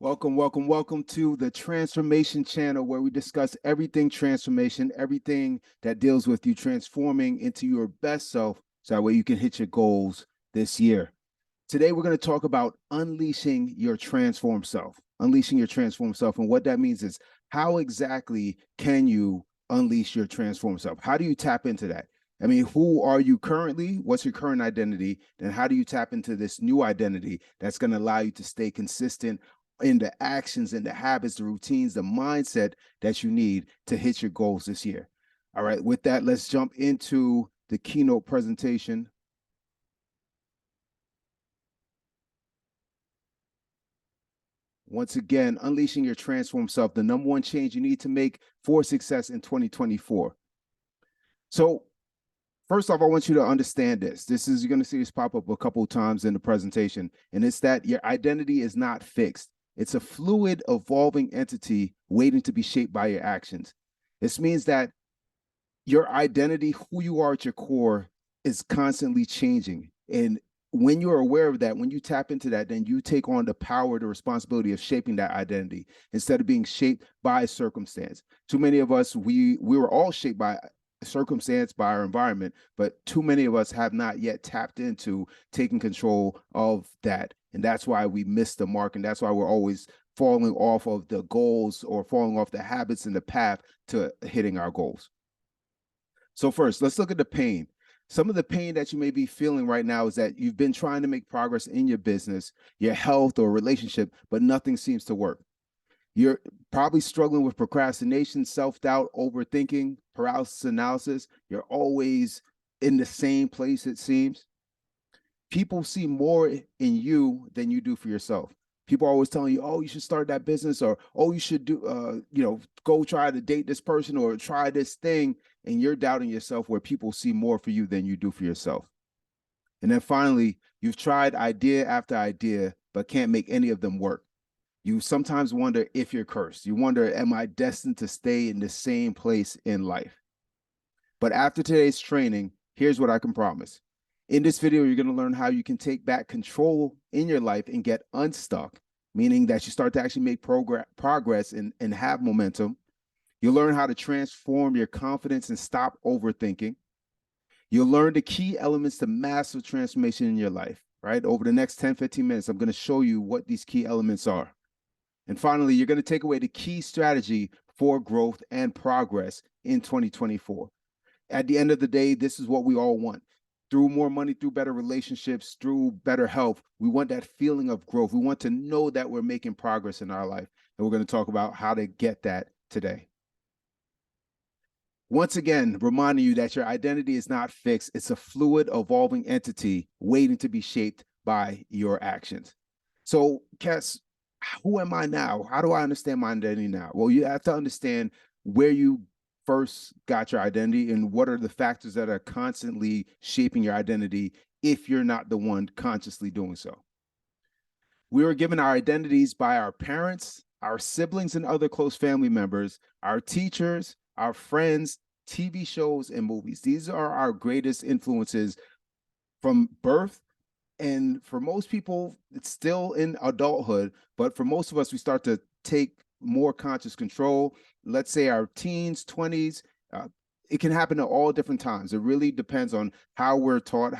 Welcome to the Transformation Channel, where we discuss everything transformation, everything that deals with you transforming into your best self, so that way you can hit your goals this year. Today, we're going to talk about unleashing your transformed self. Unleashing your transformed self. And what that means is, how exactly can you unleash your transformed self? How do you tap into that? I mean, who are you currently? What's your current identity? Then how do you tap into this new identity that's going to allow you to stay consistent in the actions and the habits, the routines, the mindset that you need to hit your goals this year? All right, with that, let's jump into the keynote presentation. Once again, unleashing your transformed self, the number one change you need to make for success in 2024. So first off, I want you to understand this. You're going to see this pop up a couple of times in the presentation, and it's that your identity is not fixed. It's a fluid, evolving entity waiting to be shaped by your actions. This means that your identity, who you are at your core, is constantly changing. And when you're aware of that, when you tap into that, then you take on the power, the responsibility of shaping that identity instead of being shaped by circumstance. Too many of us, we were all shaped by circumstance, by our environment, but too many of us have not yet tapped into taking control of that. And that's why we miss the mark. And that's why we're always falling off of the goals or falling off the habits and the path to hitting our goals. So first, let's look at the pain. Some of the pain that you may be feeling right now is that you've been trying to make progress in your business, your health, or relationship, but nothing seems to work. You're probably struggling with procrastination, self-doubt, overthinking, paralysis analysis. You're always in the same place, it seems. People see more in you than you do for yourself. People are always telling you, oh, you should start that business, or, oh, you should do, go try to date this person or try this thing. And you're doubting yourself, where people see more for you than you do for yourself. And then finally, you've tried idea after idea, but can't make any of them work. You sometimes wonder if you're cursed. You wonder, am I destined to stay in the same place in life? But after today's training, here's what I can promise. In this video, you're going to learn how you can take back control in your life and get unstuck, meaning that you start to actually make progress and have momentum. You'll learn how to transform your confidence and stop overthinking. You'll learn the key elements to massive transformation in your life, right? Over the next 10, 15 minutes, I'm going to show you what these key elements are. And finally, you're going to take away the key strategy for growth and progress in 2024. At the end of the day, this is what we all want. Through more money, through better relationships, through better health, we want that feeling of growth. We want to know that we're making progress in our life. And we're going to talk about how to get that today. Once again, reminding you that your identity is not fixed. It's a fluid, evolving entity waiting to be shaped by your actions. So, Cass, who am I now? How do I understand my identity now? Well, you have to understand where you first got your identity and what are the factors that are constantly shaping your identity if you're not the one consciously doing so. We were given our identities by our parents, our siblings and other close family members, our teachers, our friends, TV shows, and movies. These are our greatest influences from birth. And for most people, it's still in adulthood. But for most of us, we start to take more conscious control. Let's say our teens, 20s. It can happen at all different times. It really depends on how we're taught,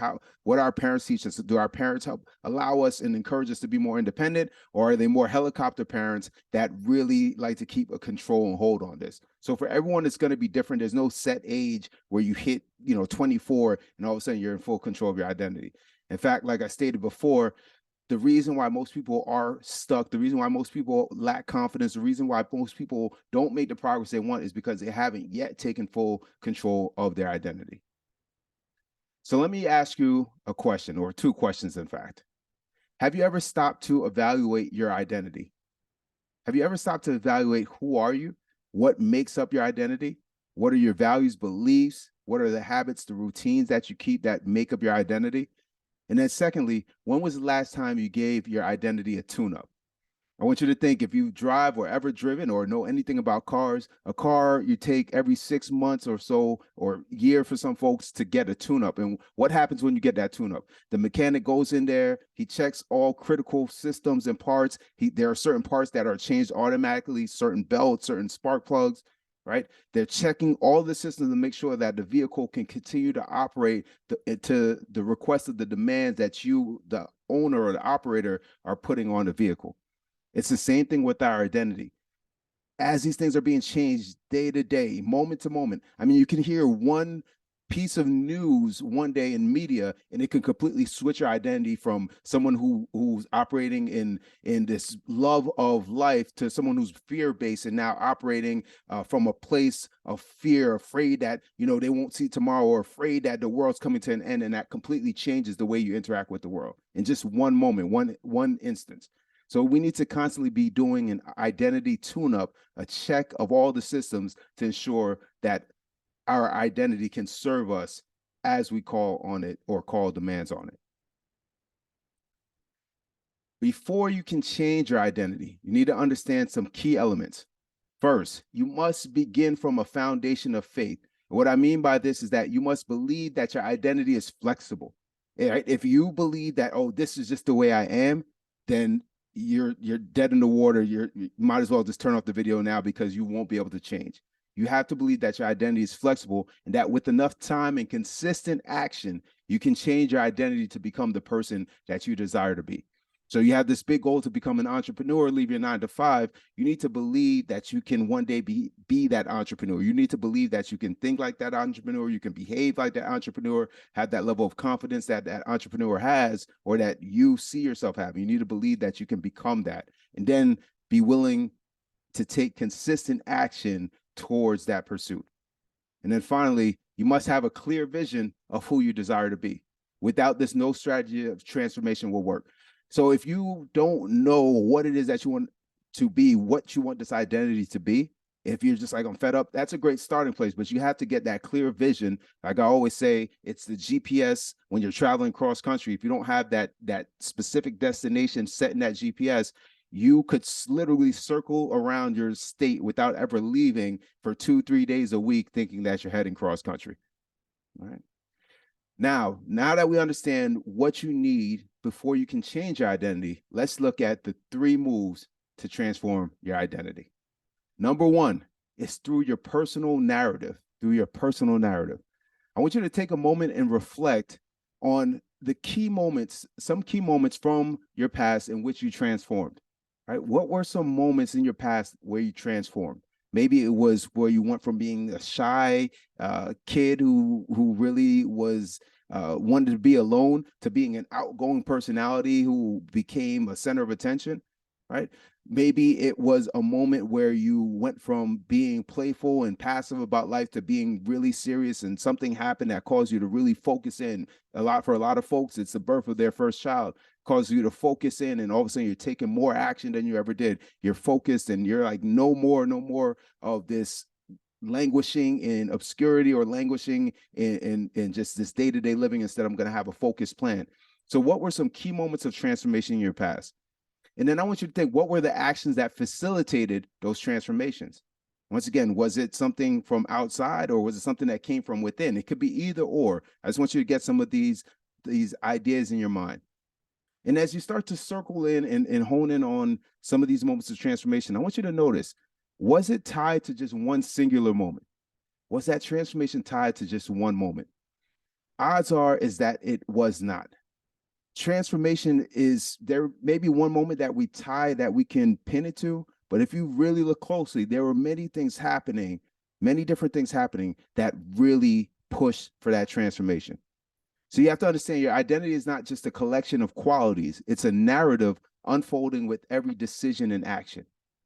what our parents teach us. Do our parents help allow us and encourage us to be more independent, or are they more helicopter parents that really like to keep a control and hold on this? So for everyone, it's going to be different. There's no set age where you hit, 24, and all of a sudden you're in full control of your identity. In fact, like I stated before, the reason why most people are stuck, the reason why most people lack confidence, the reason why most people don't make the progress they want is because they haven't yet taken full control of their identity. So let me ask you a question, or two questions, in fact. Have you ever stopped to evaluate your identity? Have you ever stopped to evaluate who are you? What makes up your identity? What are your values, beliefs? What are the habits, the routines that you keep that make up your identity? And then secondly, when was the last time you gave your identity a tune-up? I want you to think, if you drive or ever driven or know anything about cars, a car you take every 6 months or so, or year for some folks, to get a tune-up. And what happens when you get that tune-up? The mechanic goes in there, he checks all critical systems and parts. There are certain parts that are changed automatically, certain belts, certain spark plugs, right? They're checking all the systems to make sure that the vehicle can continue to operate to the request of the demands that you, the owner or the operator, are putting on the vehicle. It's the same thing with our identity. As these things are being changed day to day, moment to moment. I mean, you can hear one piece of news one day in media, and it can completely switch your identity from someone who's operating in this love of life to someone who's fear-based and now operating from a place of fear, afraid that they won't see tomorrow, or afraid that the world's coming to an end, and that completely changes the way you interact with the world in just one moment, one instance. So we need to constantly be doing an identity tune-up, a check of all the systems to ensure that our identity can serve us as we call on it or call demands on it. Before you can change your identity, you need to understand some key elements. First, you must begin from a foundation of faith. What I mean by this is that you must believe that your identity is flexible. Right? If you believe that, oh, this is just the way I am, then you're dead in the water. You might as well just turn off the video now, because you won't be able to change. You have to believe that your identity is flexible, and that with enough time and consistent action, you can change your identity to become the person that you desire to be. So you have this big goal to become an entrepreneur, leave your 9 to 5. You need to believe that you can one day be that entrepreneur. You need to believe that you can think like that entrepreneur, you can behave like that entrepreneur, have that level of confidence that that entrepreneur has, or that you see yourself having. You need to believe that you can become that, and then be willing to take consistent action towards that pursuit. And then finally, you must have a clear vision of who you desire to be. Without this, no strategy of transformation will work. So if you don't know what it is that you want to be, what you want this identity to be, if you're just like, I'm fed up, that's a great starting place. But you have to get that clear vision. Like I always say, it's the GPS when you're traveling cross country. If you don't have that specific destination set in that GPS, you could literally circle around your state without ever leaving for 2-3 days a week, thinking that you're heading cross country. All right. Now that we understand what you need before you can change your identity, let's look at the 3 moves to transform your identity. Number 1 is through your personal narrative. Through your personal narrative. I want you to take a moment and reflect on the key moments, some key moments from your past in which you transformed. Right? What were some moments in your past where you transformed? Maybe it was where you went from being a shy kid who really was wanted to be alone, to being an outgoing personality who became a center of attention, right? Maybe it was a moment where you went from being playful and passive about life to being really serious, and something happened that caused you to really focus in. For a lot of folks, it's the birth of their first child, causes you to focus in, and all of a sudden you're taking more action than you ever did. You're focused, and you're like, no more of this languishing in obscurity, or languishing in just this day-to-day living. Instead, I'm going to have a focused plan. So what were some key moments of transformation in your past? And then I want you to think, what were the actions that facilitated those transformations? Once again, was it something from outside, or was it something that came from within? It could be either or. I just want you to get some of these ideas in your mind. And as you start to circle in and hone in on some of these moments of transformation, I want you to notice, was it tied to just one singular moment? Was that transformation tied to just one moment? Odds are is that it was not. Transformation is, there may be one moment that we can pin it to, but if you really look closely, there were many different things happening that really push for that transformation. So you have to understand, your identity is not just a collection of qualities, it's a narrative unfolding with every decision and action.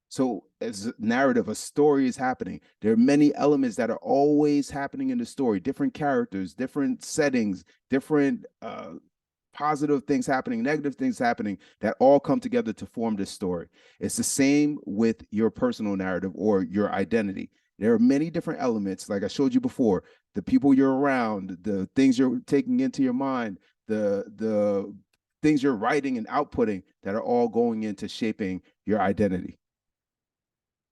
So as a narrative, a story is happening. There are many elements that are always happening in the story, different characters, different settings, different positive things happening, negative things happening, that all come together to form this story. It's the same with your personal narrative or your identity. There are many different elements, like I showed you before, the people you're around, the things you're taking into your mind, the things you're writing and outputting, that are all going into shaping your identity.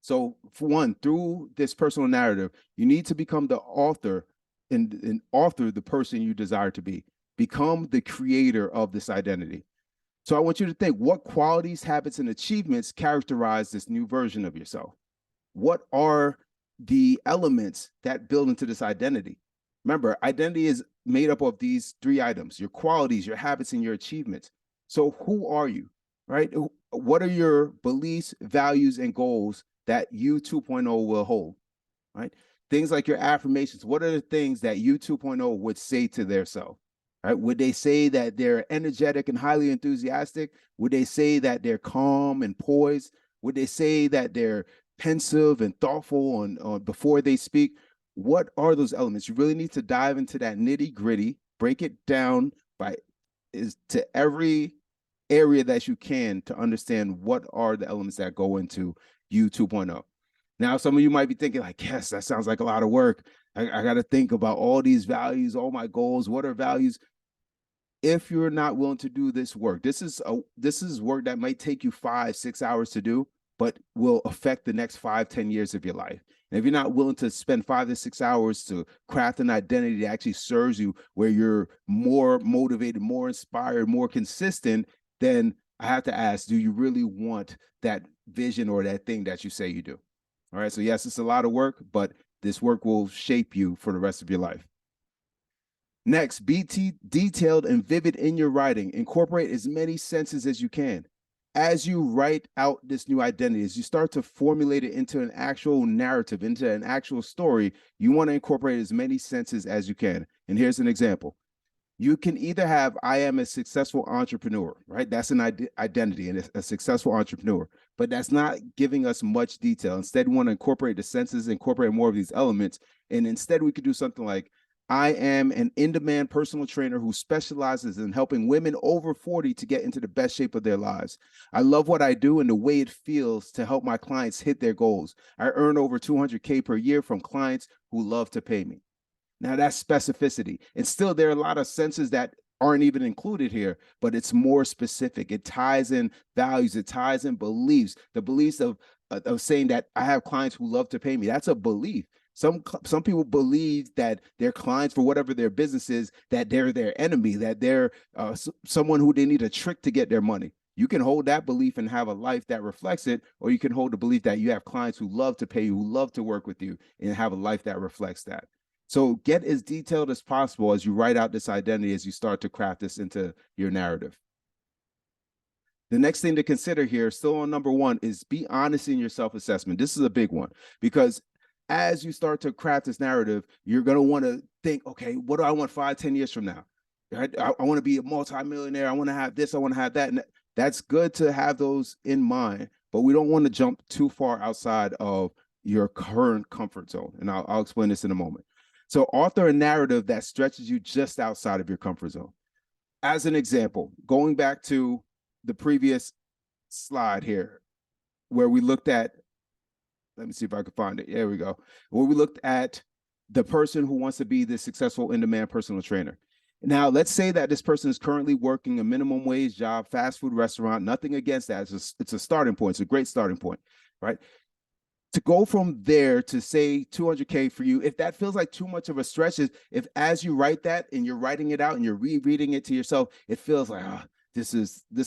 So for one, through this personal narrative, you need to become the author and author the person you desire to be. Become the creator of this identity. So I want you to think, what qualities, habits, and achievements characterize this new version of yourself? What are the elements that build into this identity? Remember, identity is made up of these three items: your qualities, your habits, and your achievements. So who are you, right? What are your beliefs, values, and goals that you 2.0 will hold, right? Things like your affirmations. What are the things that you 2.0 would say to their self? Right? Would they say that they're energetic and highly enthusiastic? Would they say that they're calm and poised? Would they say that they're pensive and thoughtful on before they speak? What are those elements? You really need to dive into that nitty gritty, break it down to every area that you can to understand what are the elements that go into you 2.0. Now, some of you might be thinking like, yes, that sounds like a lot of work. I got to think about all these values, all my goals. What are values? If you're not willing to do this work, this is work that might take you 5-6 hours to do, but will affect the next 5-10 years of your life. And if you're not willing to spend 5 to 6 hours to craft an identity that actually serves you, where you're more motivated, more inspired, more consistent, then I have to ask, do you really want that vision or that thing that you say you do? All right. So yes, it's a lot of work, but this work will shape you for the rest of your life. Next, be detailed and vivid in your writing. Incorporate as many senses as you can. As you write out this new identity, as you start to formulate it into an actual narrative, into an actual story, you want to incorporate as many senses as you can. And here's an example. You can either have, I am a successful entrepreneur, right? That's an identity and a successful entrepreneur, but that's not giving us much detail. Instead, we want to incorporate the senses, incorporate more of these elements. And instead, we could do something like, I am an in-demand personal trainer who specializes in helping women over 40 to get into the best shape of their lives. I love what I do and the way it feels to help my clients hit their goals. I earn over 200K per year from clients who love to pay me. Now that's specificity. And still, there are a lot of senses that aren't even included here, but it's more specific. It ties in values, it ties in beliefs, the beliefs of saying that I have clients who love to pay me. That's a belief. Some people believe that their clients, for whatever their business is, that they're their enemy, that they're someone who they need a trick to get their money. You can hold that belief and have a life that reflects it, or you can hold the belief that you have clients who love to pay you, who love to work with you, and have a life that reflects that. So get as detailed as possible as you write out this identity, as you start to craft this into your narrative. The next thing to consider here, still on number one, is be honest in your self-assessment. This is a big one, because as you start to craft this narrative, you're going to want to think, okay, what do I want 5-10 years from now? Right? I want to be a multimillionaire. I want to have this. I want to have that. And that's good to have those in mind, but we don't want to jump too far outside of your current comfort zone. And I'll explain this in a moment. So author a narrative that stretches you just outside of your comfort zone. As an example, going back to the previous slide here, where we looked at, let me see if I can find it. There we go. Where we looked at the person who wants to be the successful in-demand personal trainer. Now, let's say that this person is currently working a minimum wage job, fast food restaurant, nothing against that. It's a starting point. It's a great starting point, right? To go from there to say 200K for you, if that feels like too much of a stretch, if as you write that and you're writing it out and you're rereading it to yourself, it feels like, this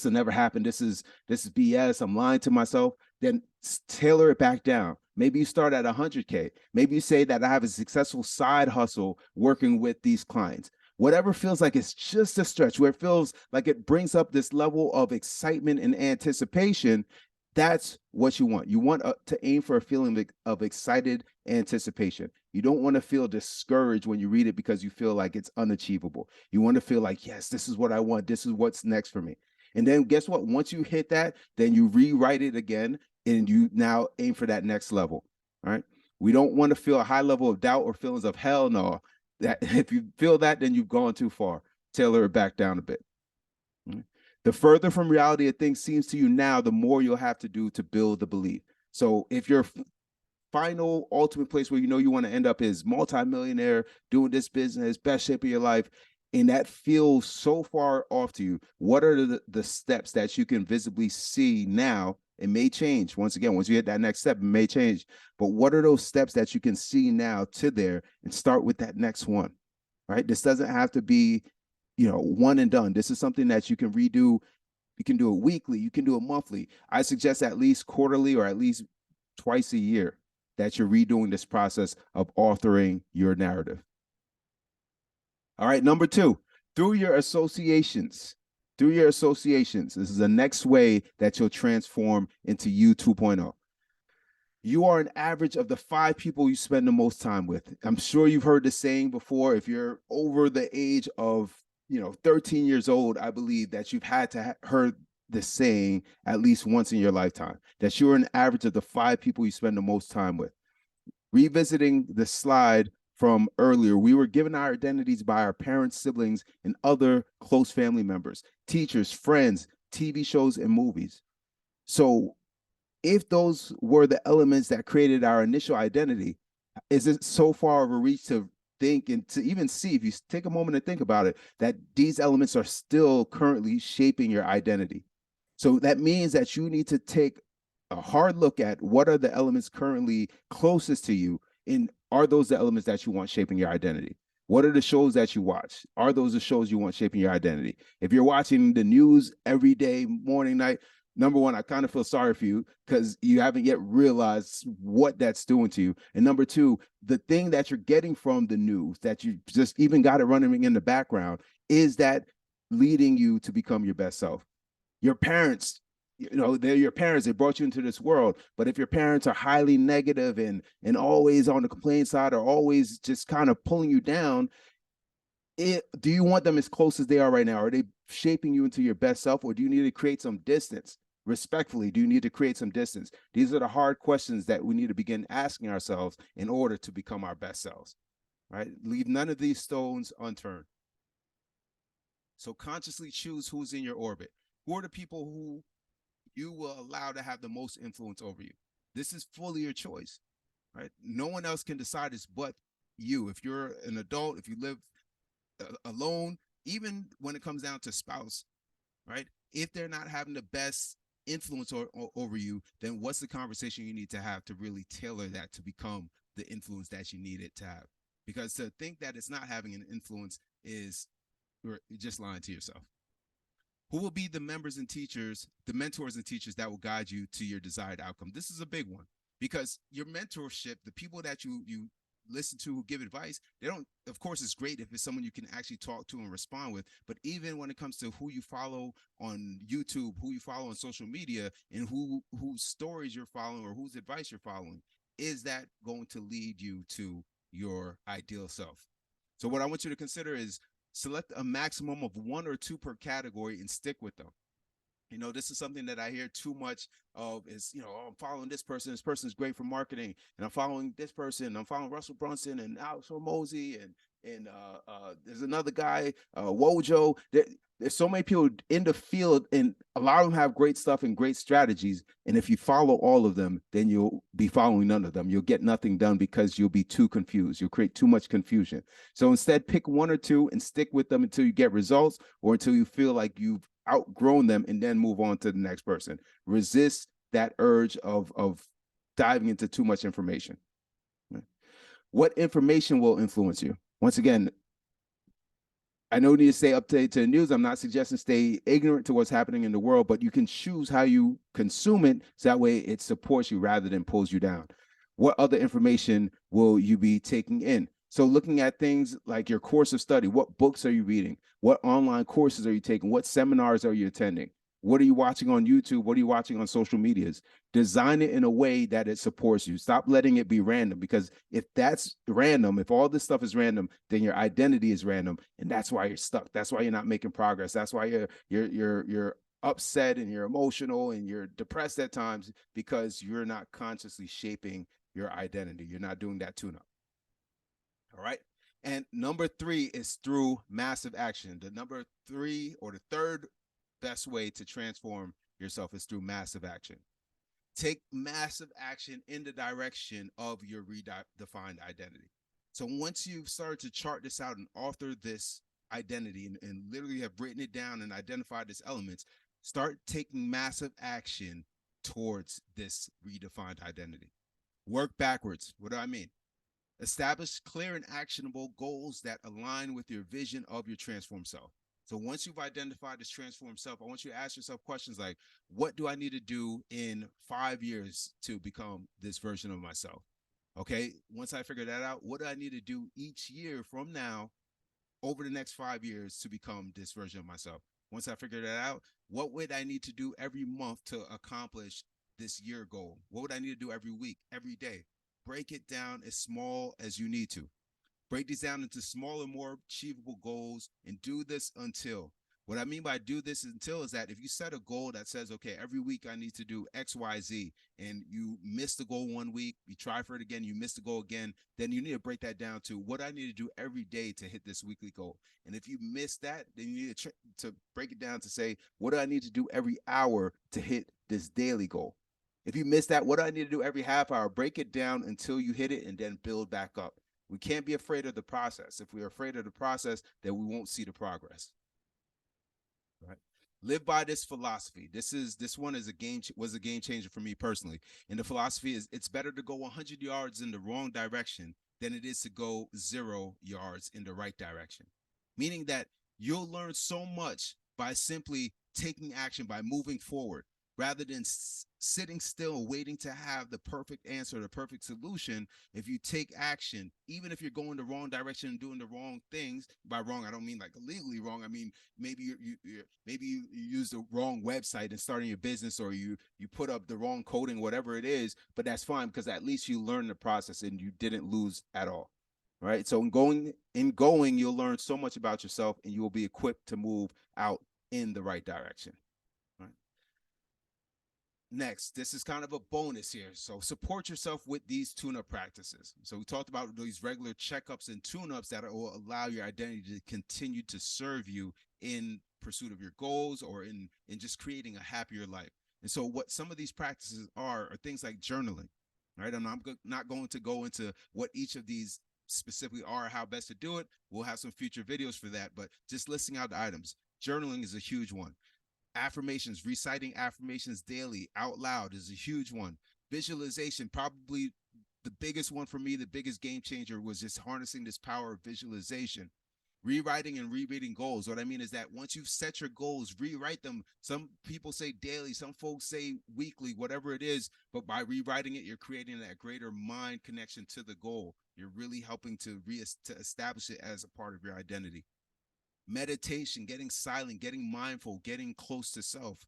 will never happen. This is BS. I'm lying to myself. Then tailor it back down. Maybe you start at 100K. Maybe you say that I have a successful side hustle working with these clients. Whatever feels like it's just a stretch, where it feels like it brings up this level of excitement and anticipation, that's what you want. You want to aim for a feeling of excited anticipation. You don't want to feel discouraged when you read it because you feel like it's unachievable. You want to feel like, yes, this is what I want. This is what's next for me. And then guess what? Once you hit that, then you rewrite it again and you now aim for that next level. All right. We don't want to feel a high level of doubt or feelings of hell no. That if you feel that, then you've gone too far. Tailor it back down a bit. All right. The further from reality a thing seems to you now, the more you'll have to do to build the belief. So if your final ultimate place where you know you want to end up is multimillionaire, doing this business, best shape of your life, and that feels so far off to you, what are the steps that you can visibly see now It may change. Once again, once you hit that next step, it may change. But what are those steps that you can see now to there, and start with that next one, right? This doesn't have to be, one and done. This is something that you can redo. You can do it weekly. You can do it monthly. I suggest at least quarterly, or at least twice a year, that you're redoing this process of authoring your narrative. All right, number 2, through your associations. Through your associations, this is the next way that you'll transform into you 2.0. You are an average of the 5 people you spend the most time with. I'm sure you've heard the saying before. If you're over the age of 13 years old, I believe that you've had to heard the saying at least once in your lifetime, that you're an average of the 5 people you spend the most time with. Revisiting the slide from earlier, we were given our identities by our parents, siblings, and other close family members, teachers, friends, TV shows, and movies. So if those were the elements that created our initial identity, is it so far of a reach to think and to even see, if you take a moment to think about it, that these elements are still currently shaping your identity? So that means that you need to take a hard look at what are the elements currently closest to you, and are those the elements that you want shaping your identity? What are the shows that you watch? Are those the shows you want shaping your identity? If you're watching the news every day, morning, night, number one, I kind of feel sorry for you because you haven't yet realized what that's doing to you. And number two, the thing that you're getting from the news, that you just even got it running in the background, is that leading you to become your best self? Your parents, they're your parents. They brought you into this world. But if your parents are highly negative and always on the complaint side, or always just kind of pulling you down, do you want them as close as they are right now? Are they shaping you into your best self, or do you need to create some distance? Respectfully, do you need to create some distance? These are the hard questions that we need to begin asking ourselves in order to become our best selves, right? Leave none of these stones unturned. So consciously choose who's in your orbit. Who are the people who you will allow to have the most influence over you? This is fully your choice, right? No one else can decide this but you. If you're an adult, if you live alone, even when it comes down to spouse, right? If they're not having the best influence over you, then what's the conversation you need to have to really tailor that to become the influence that you need it to have? Because to think that it's not having an influence is just lying to yourself. Who will be the members and teachers, the mentors and teachers that will guide you to your desired outcome? This is a big one, because your mentorship, the people that you listen to who give advice, they don't, of course, it's great if it's someone you can actually talk to and respond with. But even when it comes to who you follow on YouTube, who you follow on social media, and whose stories you're following or whose advice you're following, is that going to lead you to your ideal self? So what I want you to consider is select a maximum of 1 or 2 per category and stick with them. This is something that I hear too much of is, I'm following this person. This person is great for marketing. And I'm following this person. I'm following Russell Brunson and Alex Hormozy and there's another guy, Wojo. There's so many people in the field, and a lot of them have great stuff and great strategies. And if you follow all of them, then you'll be following none of them. You'll get nothing done because you'll be too confused. You'll create too much confusion. So instead, pick 1 or 2 and stick with them until you get results, or until you feel like you've outgrown them, and then move on to the next person. Resist that urge of diving into too much information. What information will influence you? Once again, I know you need to stay up to date to the news. I'm not suggesting stay ignorant to what's happening in the world, but you can choose how you consume it, so that way it supports you rather than pulls you down. What other information will you be taking in? So looking at things like your course of study, what books are you reading? What online courses are you taking? What seminars are you attending? What are you watching on YouTube? What are you watching on social medias? Design it in a way that it supports you. Stop letting it be random, because if that's random, if all this stuff is random, then your identity is random, and that's why you're stuck. That's why you're not making progress. That's why you're upset and you're emotional and you're depressed at times, because you're not consciously shaping your identity. You're not doing that tune-up. All right. And number 3 is through massive action. The number 3, or the third best way to transform yourself, is through massive action. Take massive action in the direction of your redefined identity. So once you've started to chart this out and author this identity and literally have written it down and identified its elements, start taking massive action towards this redefined identity. Work backwards. What do I mean? Establish clear and actionable goals that align with your vision of your transformed self. So once you've identified this transformed self, I want you to ask yourself questions like, what do I need to do in 5 years to become this version of myself? Okay, once I figure that out, what do I need to do each year from now over the next 5 years to become this version of myself? Once I figure that out, what would I need to do every month to accomplish this year goal? What would I need to do every week, every day? Break it down as small as you need to. Break these down into smaller, more achievable goals and do this until. What I mean by do this until is that if you set a goal that says, okay, every week I need to do X, Y, Z, and you miss the goal 1 week, you try for it again, you miss the goal again, then you need to break that down to what I need to do every day to hit this weekly goal. And if you miss that, then you need to break it down to say, what do I need to do every hour to hit this daily goal? If you miss that, what do I need to do every half hour? Break it down until you hit it and then build back up. We can't be afraid of the process. If we're afraid of the process, then we won't see the progress. Right? Live by this philosophy. This one is was a game changer for me personally. And the philosophy is it's better to go 100 yards in the wrong direction than it is to go 0 yards in the right direction. Meaning that you'll learn so much by simply taking action, by moving forward, rather than sitting still waiting to have the perfect answer, the perfect solution. If you take action, even if you're going the wrong direction and doing the wrong things, by wrong I don't mean like illegally wrong, I mean maybe you use the wrong website and starting your business, or you put up the wrong coding, whatever it is, but that's fine because at least you learn the process and you didn't lose at all. Right? So in going you'll learn so much about yourself and you will be equipped to move out in the right direction. Next, this is kind of a bonus here. So support yourself with these tune-up practices. So we talked about these regular checkups and tune-ups that will allow your identity to continue to serve you in pursuit of your goals or in just creating a happier life. And so what some of these practices are things like journaling, right? I'm not going to go into what each of these specifically are, how best to do it. We'll have some future videos for that, but just listing out the items. Journaling is a huge one. Affirmations, reciting affirmations daily out loud is a huge one. Visualization, probably the biggest one for me, the biggest game changer was just harnessing this power of visualization. Rewriting and rereading goals. What I mean is that once you've set your goals, rewrite them. Some people say daily, some folks say weekly, whatever it is, but by rewriting it, you're creating that greater mind connection to the goal. You're really helping to establish it as a part of your identity. Meditation, getting silent, getting mindful, getting close to self.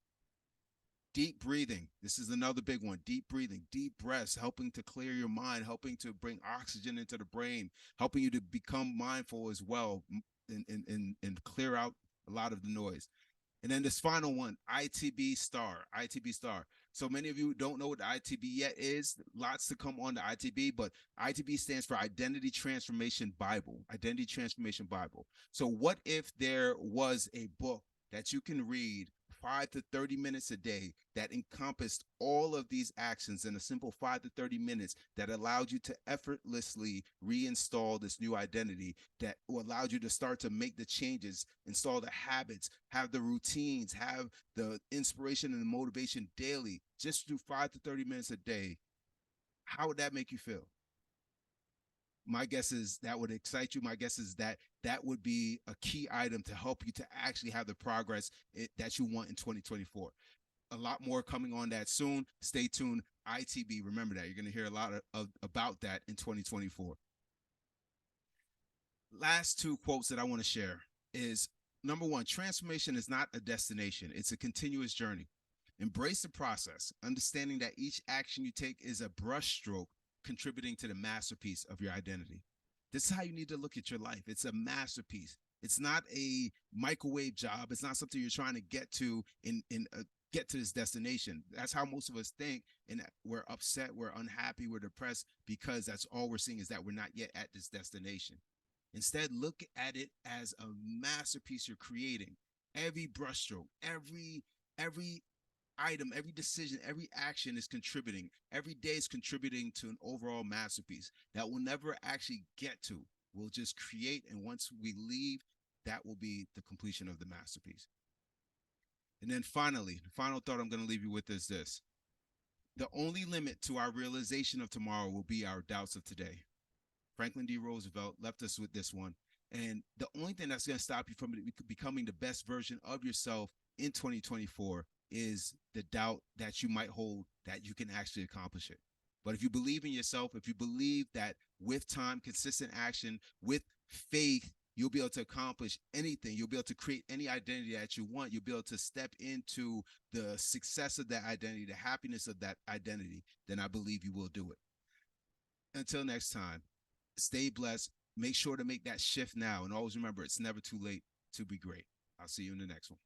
Deep breathing. This is another big one. Deep breathing, deep breaths, helping to clear your mind, helping to bring oxygen into the brain, helping you to become mindful as well and clear out a lot of the noise. And then this final one, ITB star, ITB star. So many of you don't know what the ITB yet is. Lots to come on the ITB, but ITB stands for Identity Transformation Bible, Identity Transformation Bible. So what if there was a book that you can read 5 to 30 minutes a day that encompassed all of these actions in a simple 5 to 30 minutes that allowed you to effortlessly reinstall this new identity, that allowed you to start to make the changes, install the habits, have the routines, have the inspiration and the motivation daily, just do 5 to 30 minutes a day? How would that make you feel? My guess is that would excite you. My guess is that that would be a key item to help you to actually have the progress that you want in 2024. A lot more coming on that soon. Stay tuned. ITB, remember that. You're going to hear a lot about that in 2024. Last two quotes that I want to share is, number one, transformation is not a destination. It's a continuous journey. Embrace the process, understanding that each action you take is a brushstroke contributing to the masterpiece of your identity. This is how you need to look at your life. It's a masterpiece. It's not a microwave job. It's not something you're trying to get to get to this destination. That's how most of us think, and we're upset, we're unhappy, we're depressed because that's all we're seeing is that we're not yet at this destination. Instead, look at it as a masterpiece you're creating. Every brushstroke, every item, every decision, every action is contributing. Every day is contributing to an overall masterpiece that we'll never actually get to. We'll just create, and once we leave, that will be the completion of the masterpiece. And then finally, the final thought I'm going to leave you with is this. The only limit to our realization of tomorrow will be our doubts of today. Franklin D. Roosevelt left us with this one. And the only thing that's going to stop you from becoming the best version of yourself in 2024 is the doubt that you might hold that you can actually accomplish it. But if you believe in yourself, if you believe that with time, consistent action, with faith, you'll be able to accomplish anything. You'll be able to create any identity that you want. You'll be able to step into the success of that identity, the happiness of that identity. Then I believe you will do it. Until next time, stay blessed. Make sure to make that shift now. And always remember, it's never too late to be great. I'll see you in the next one.